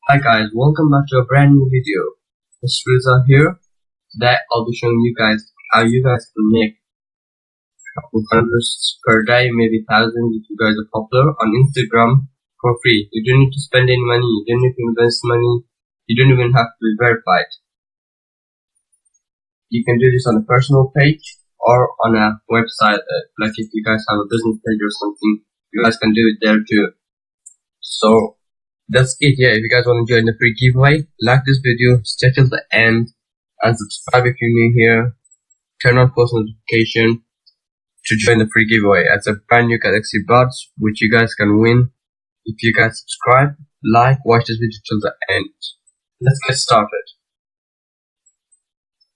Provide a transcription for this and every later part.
Hi guys, welcome back to a brand new video. It's Riza here. Today I'll be showing you guys how you guys can make a couple hundreds per day, maybe thousands if you guys are popular on Instagram for free. You don't need to spend any money, you don't need to invest money, you don't even have to be verified. You can do this on a personal page or on a website, like if you guys have a business page or something, you guys can do it there too. So that's it. Yeah, if you guys want to join the free giveaway, like this video, stay till the end, and subscribe if you're new here. Turn on post notification to join the free giveaway. It's a brand new Galaxy Buds, which you guys can win if you guys subscribe, like, watch this video till the end. Let's get started.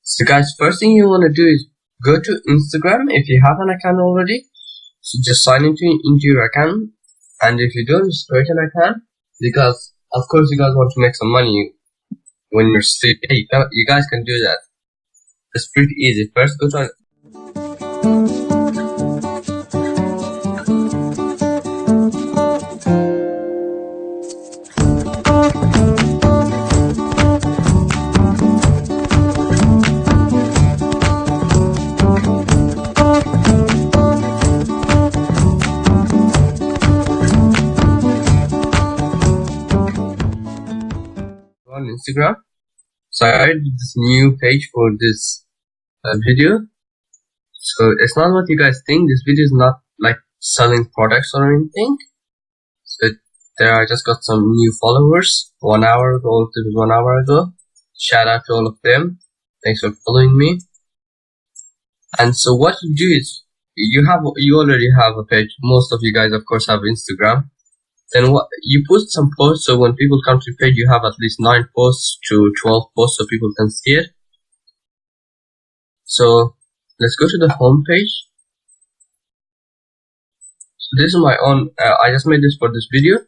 So guys, first thing you want to do is go to Instagram if you have an account already. So just sign into your account, and if you don't, just create an account. Because of course you guys want to make some money when you're sick. Hey, you guys can do that. It's pretty easy. First go to on Instagram. So I added this new page for this video. So it's not what you guys think. This video is not like selling products or anything. So there I just got some new followers 1 hour ago to 1 hour ago. Shout out to all of them. Thanks for following me. And so what you do is you already have a page. Most of you guys of course have Instagram. Then what you post some posts, so when people come to your page, you have at least 9 posts to 12 posts so people can see it. So let's go to the home page. So this is my own. I just made this for this video.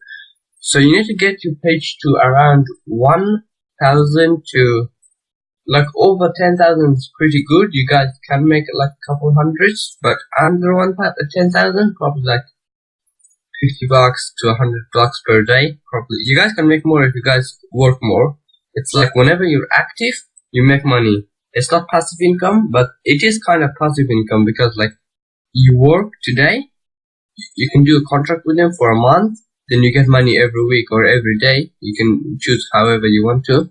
So you need to get your page to around 1,000 to like over 10,000 is pretty good. You guys can make like a couple hundreds, but under 10,000, probably like $50 to $100 per day. Probably you guys can make more if you guys work more. It's like whenever you're active, you make money. It's not passive income, but it is kind of passive income because like you work today, you can do a contract with them for a month, then you get money every week or every day. You can choose however you want to.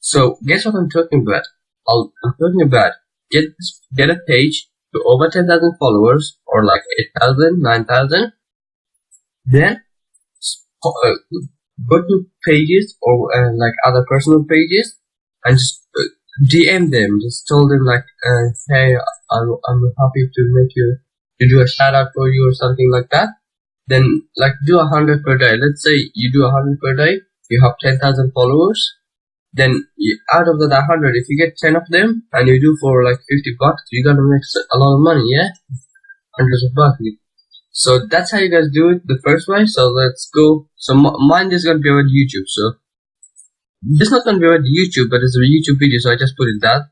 So guess what I'm talking about? I'm talking about get a page to over 10,000 followers or like 8,000, 9,000. Then go to pages or like other personal pages and just DM them. Just tell them like, hey, I'm happy to do a shout out for you or something like that. Then like do 100 per day. Let's say you do 100 per day. You have 10,000 followers. Then out of that 100, if you get 10 of them and you do for like $50, you're gonna make a lot of money, yeah? Hundreds of bucks. So that's how you guys do it the first way. So let's go. So mine is gonna be about YouTube. So this is not gonna be about YouTube, but it's a YouTube video. So I just put it that.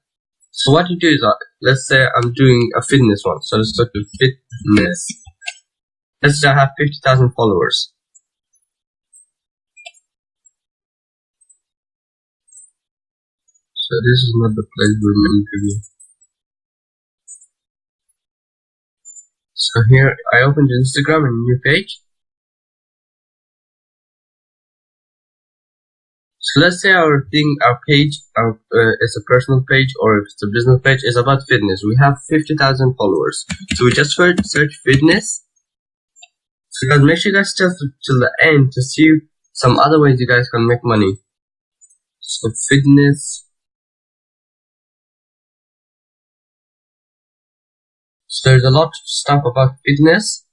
So what you do is, let's say I'm doing a fitness one. So let's go to fitness. Let's say I have 50,000 followers. So this is not the place we're meant to be. So here I opened Instagram and new page. So let's say our page is a personal page or if it's a business page is about fitness. We have 50,000 followers. So we just search fitness. So guys, make sure you guys stay till the end to see some other ways you guys can make money. So fitness. So there's a lot of stuff about fitness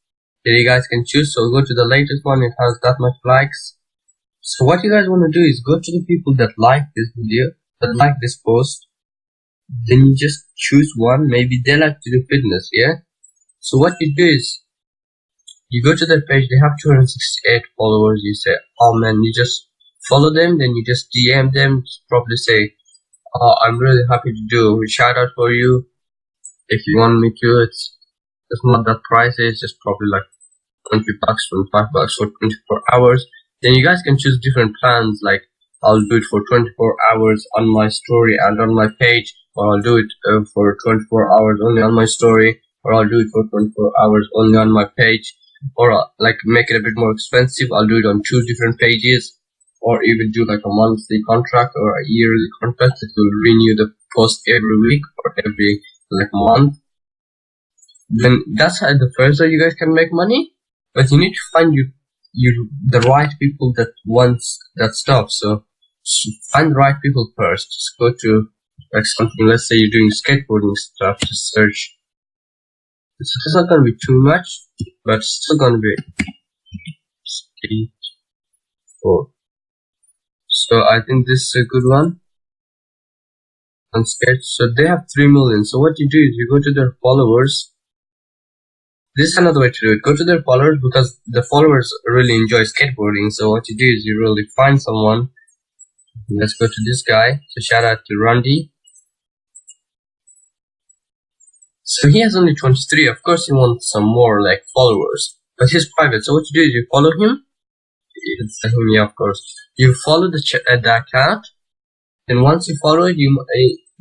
that you guys can choose. So go to the latest one. It has that much likes. So what you guys want to do is go to the people that like this video, that like this post. Then you just choose one. Maybe they like to do fitness, yeah? So what you do is you go to their page. They have 268 followers. You say, oh man, you just follow them. Then you just DM them. Just probably say, oh, I'm really happy to do a shout out for you. If you want me to, it's not that pricey. It's just probably like $20, $25 for 24 hours. Then you guys can choose different plans, like I'll do it for 24 hours on my story and on my page, or I'll do it for 24 hours only on my story, or I'll do it for 24 hours only on my page, or like make it a bit more expensive, I'll do it on 2 different pages, or even do like a monthly contract or a yearly contract that will renew the post every week or every like month. Then that's how the first way you guys can make money, but you need to find the right people that wants that stuff. So find the right people first. Just go to like something, let's say you're doing skateboarding stuff, just search. It's not gonna be too much, but it's still gonna be skateboard. So I think this is a good one on sketch. So they have 3 million. So what you do is you go to their followers. This is another way to do it. Go to their followers, because the followers really enjoy skateboarding. So what you do is you really find someone. Let's go to this guy. So shout out to Randy. So he has only 23. Of course he wants some more like followers, but he's private. So what you do is you follow him. It's him, yeah, of course. You follow the account. Then once you follow it,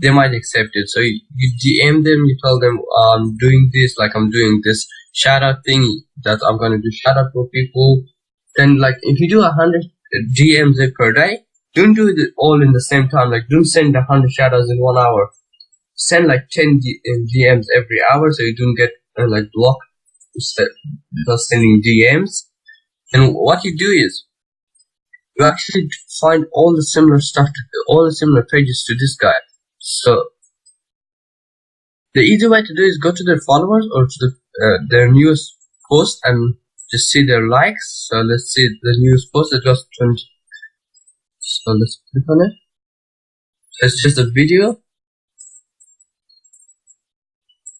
they might accept it. So you DM them. You tell them I'm doing this, like I'm doing this shout out thing that I'm gonna do shout out for people. Then like if you do 100 DMs per day, don't do it all in the same time. Like don't send 100 shout outs in 1 hour. Send like 10 DMs every hour, so you don't get like blocked because sending DMs. And what you do is you actually find all the similar stuff, all the similar pages to this guy. So the easy way to do is go to their followers or to their newest post and just see their likes. So let's see the newest post. It got 20. So let's click on it. It's just a video.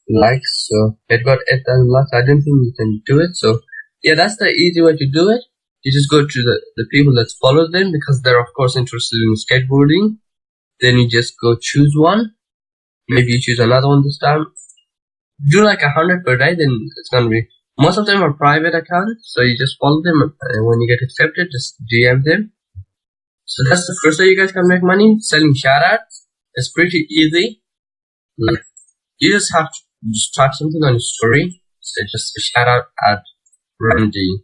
Likes. So it got 8,000 likes. I don't think you can do it. So yeah, that's the easy way to do it. You just go to the people that follow them, because they're of course interested in skateboarding. Then you just go choose one. Maybe you choose another one this time. Do like 100 per day, then it's gonna be, most of them are private accounts, so you just follow them, and when you get accepted, just DM them. So that's the first way you guys can make money, selling shoutouts. It's pretty easy. Like you just have to start something on your story. So just a shout out at Randy,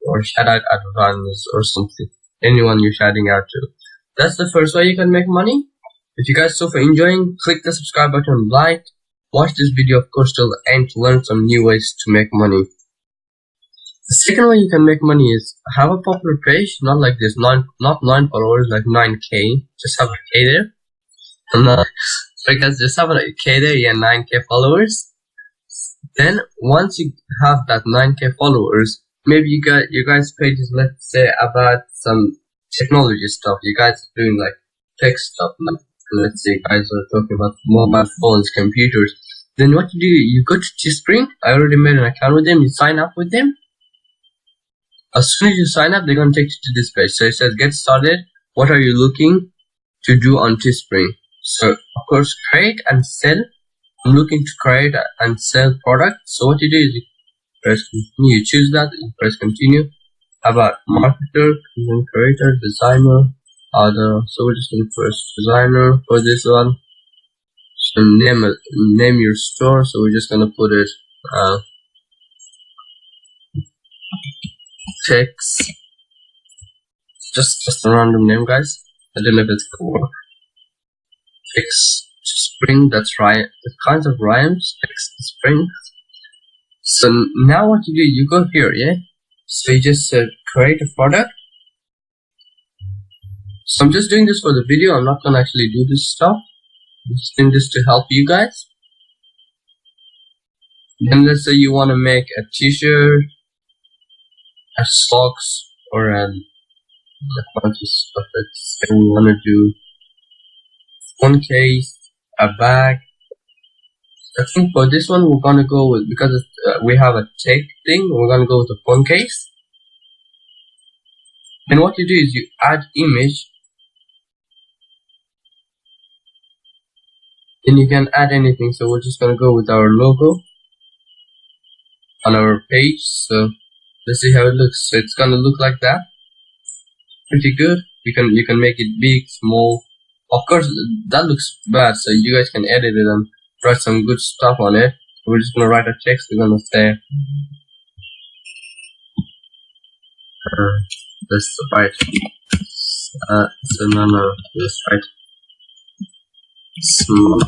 or shout out at Vans, or something. Anyone you're shouting out to. That's the first way you can make money. If you guys so far enjoying, click the subscribe button, like, watch this video of course till the end to learn some new ways to make money. The second way you can make money is have a popular page, not like this, not 9 followers, like 9k, just have a k there. And because just have a k there, yeah, 9k followers. Then once you have that 9k followers, maybe you got your guys' pages, let's say about some technology stuff. You guys are doing like tech stuff, like let's say guys are talking about mobile phones, computers. Then what you do, you go to Teespring. I already made an account with them. You sign up with them. As soon as you sign up, they're gonna take you to this page. So it says get started. What are you looking to do on Teespring? So of course create and sell. I'm looking to create and sell products. So what you do is you press continue. You choose that. You press continue. About marketer, content creator, designer, other. So we're just gonna press designer for this one. So name your store. So we're just gonna put it text. Just a random name, guys. I don't know if it's gonna work. Text spring. That's right. The kinds of rhymes. Text spring. So now what you do, you go here, yeah. So you just create a product. So I'm just doing this for the video. I'm not gonna actually do this stuff. I'm just doing this to help you guys. Then let's say you want to make a t-shirt, a socks, or a bunch of stuff. Let's say we want to do phone case, a bag. I think for this one we're gonna go with, because we have a tech thing, we're gonna go with the phone case. And what you do is you add image. Then you can add anything. So we're just gonna go with our logo on our page. So let's see how it looks. So it's gonna look like that. Pretty good. You can make it big, small. Of course, that looks bad, so you guys can edit it and write some good stuff on it. We're just gonna write a text. We're gonna say, let's write. So no, let's write small.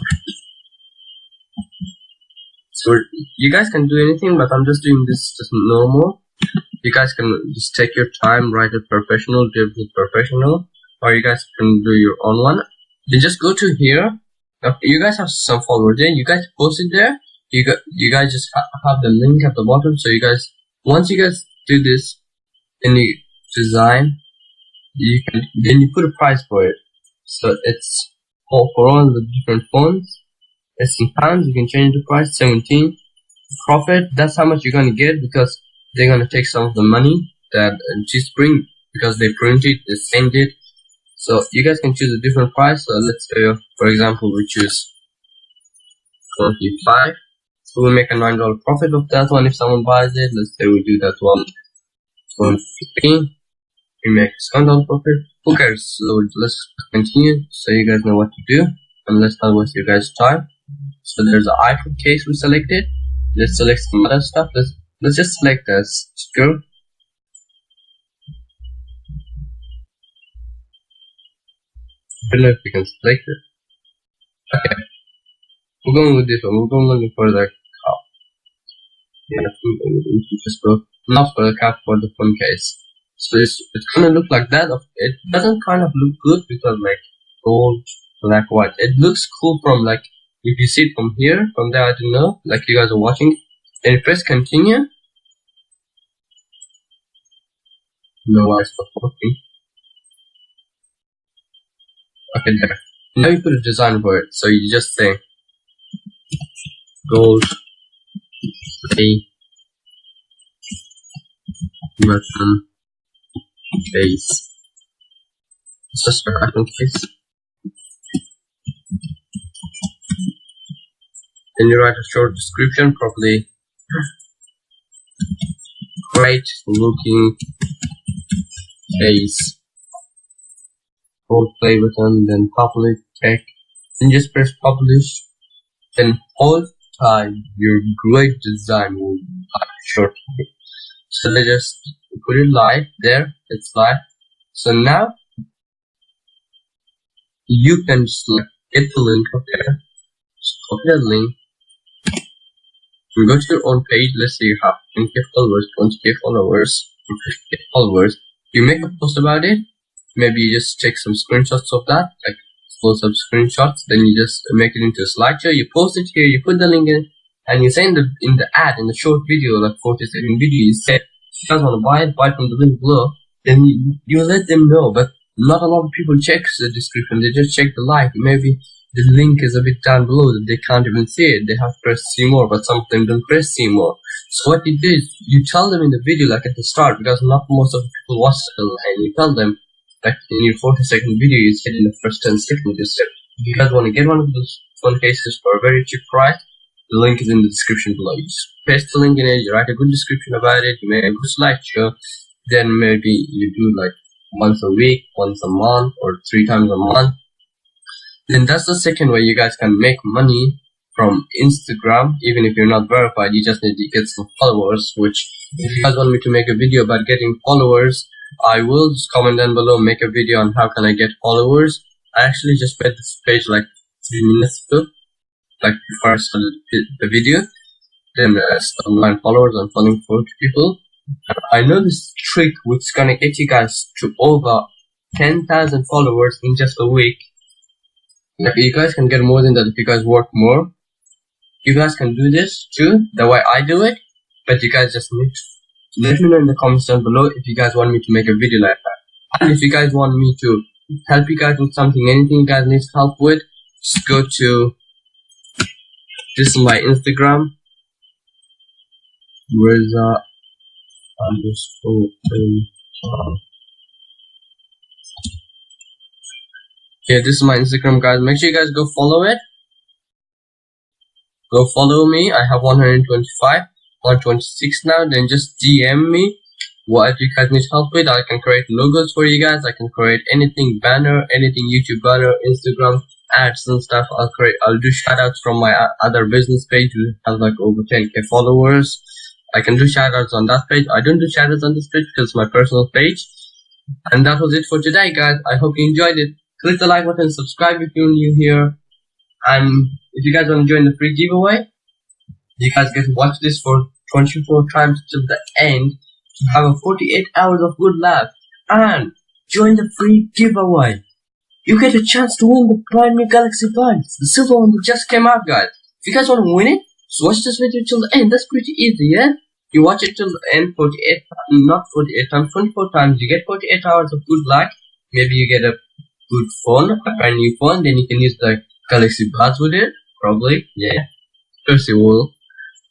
So you guys can do anything, but I'm just doing this just normal. You guys can just take your time, write it professional, do it professional, or you guys can do your own one. You just go to here. You guys have some followers there. You guys post it there. You guys just have the link at the bottom. So you guys, once you guys do this, then you design. Then you put a price for it. So it's for all the different phones. It's in pounds. You can change the price. 17 profit. That's how much you're gonna get, because they're gonna take some of the money that Teespring, because they print it, they send it. So you guys can choose a different price. So let's say, for example, we choose 25. So we'll make a $9 profit of that one if someone buys it. Let's say we do that one 15. We make $7 profit. Who cares? So let's continue so you guys know what to do, and let's not waste your guys' time. So there's an iPhone case we selected. Let's select some other stuff. Let's just select a sticker. I don't know if we can select it. Okay, we're going with this one. We're going looking for the cup. Yeah, we just go not for the cup, for the phone case. So it's gonna look like that. It doesn't kind of look good because like gold, black, white. It looks cool from like if you see it from here, from there I don't know. Like you guys are watching. Then you press continue. No, why it's not working. Okay, there. Now you put a design for it. So you just say gold play button case. It's just for iPhone case. Then you write a short description, probably great looking case. Gold play button, then public tech. Then just press publish. Then hold time. Your great design will live shortly. So let's just put it live there. It's live. So now you can just like get the link up there. Just copy that link. You go to your own page. Let's say you have 10k followers, 20k followers, 50k followers. You make a post about it. Maybe you just take some screenshots of that, like loads of screenshots. Then you just make it into a slideshow. You post it here. You put the link in, and you say in the ad, in the short video, like 40-second video, you say, if you guys want to buy it from the link below. Then you let them know. But not a lot of people check the description. They just check the like. Maybe the link is a bit down below that they can't even see it. They have to press see more, but some of them don't press see more. So what you do is you tell them in the video, like at the start, because not most of the people watch it, and you tell them, like in your 40-second video, you said in the first 10 seconds, you said, if you guys want to get one of those phone cases for a very cheap price, the link is in the description below. You just paste the link in it, you write a good description about it, you make a good slideshow, then maybe you do like once a week, once a month, or 3 times a month. Then that's the second way you guys can make money from Instagram. Even if you're not verified, you just need to get some followers, which if you guys want me to make a video about getting followers, I will. Just comment down below, make a video on how can I get followers. I actually just made this page like 3 minutes ago, like before I started the video. Then some 9 followers, I'm following 40 people. I know this trick which is gonna get you guys to over 10,000 followers in just a week. Like you guys can get more than that if you guys work more. You guys can do this too, the way I do it. But you guys just need to let me know in the comments down below if you guys want me to make a video like that. And if you guys want me to help you guys with something, anything you guys need help with, just go to, this is my Instagram. Where's that? Underscore. Yeah, this is my Instagram, guys. Make sure you guys go follow it. Go follow me. I have 125, 126 now. Then just DM me what you guys need help with, I can create logos for you guys. I can create anything, banner, anything, YouTube banner, Instagram ads and stuff. I'll do shoutouts from my other business page. We have like over 10k followers. I can do shoutouts on that page. I don't do shoutouts on this page because it's my personal page. And that was it for today, guys. I hope you enjoyed it. Click the like button, subscribe if you're new here. And if you guys want to join the free giveaway, you guys get to watch this for 24 times till the end to have a 48 hours of good laugh. And join the free giveaway. You get a chance to win the brand new Galaxy Buds, the silver one that just came out, guys. If you guys want to win it, just watch this video till the end. That's pretty easy, yeah? You watch it till the end, 48, not 48 times, 24 times. You get 48 hours of good luck. Maybe you get a good phone, a brand new phone. Then you can use the Galaxy Buds with it. Probably, yeah. First you will.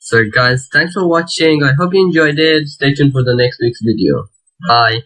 So guys, thanks for watching. I hope you enjoyed it. Stay tuned for the next week's video. Bye.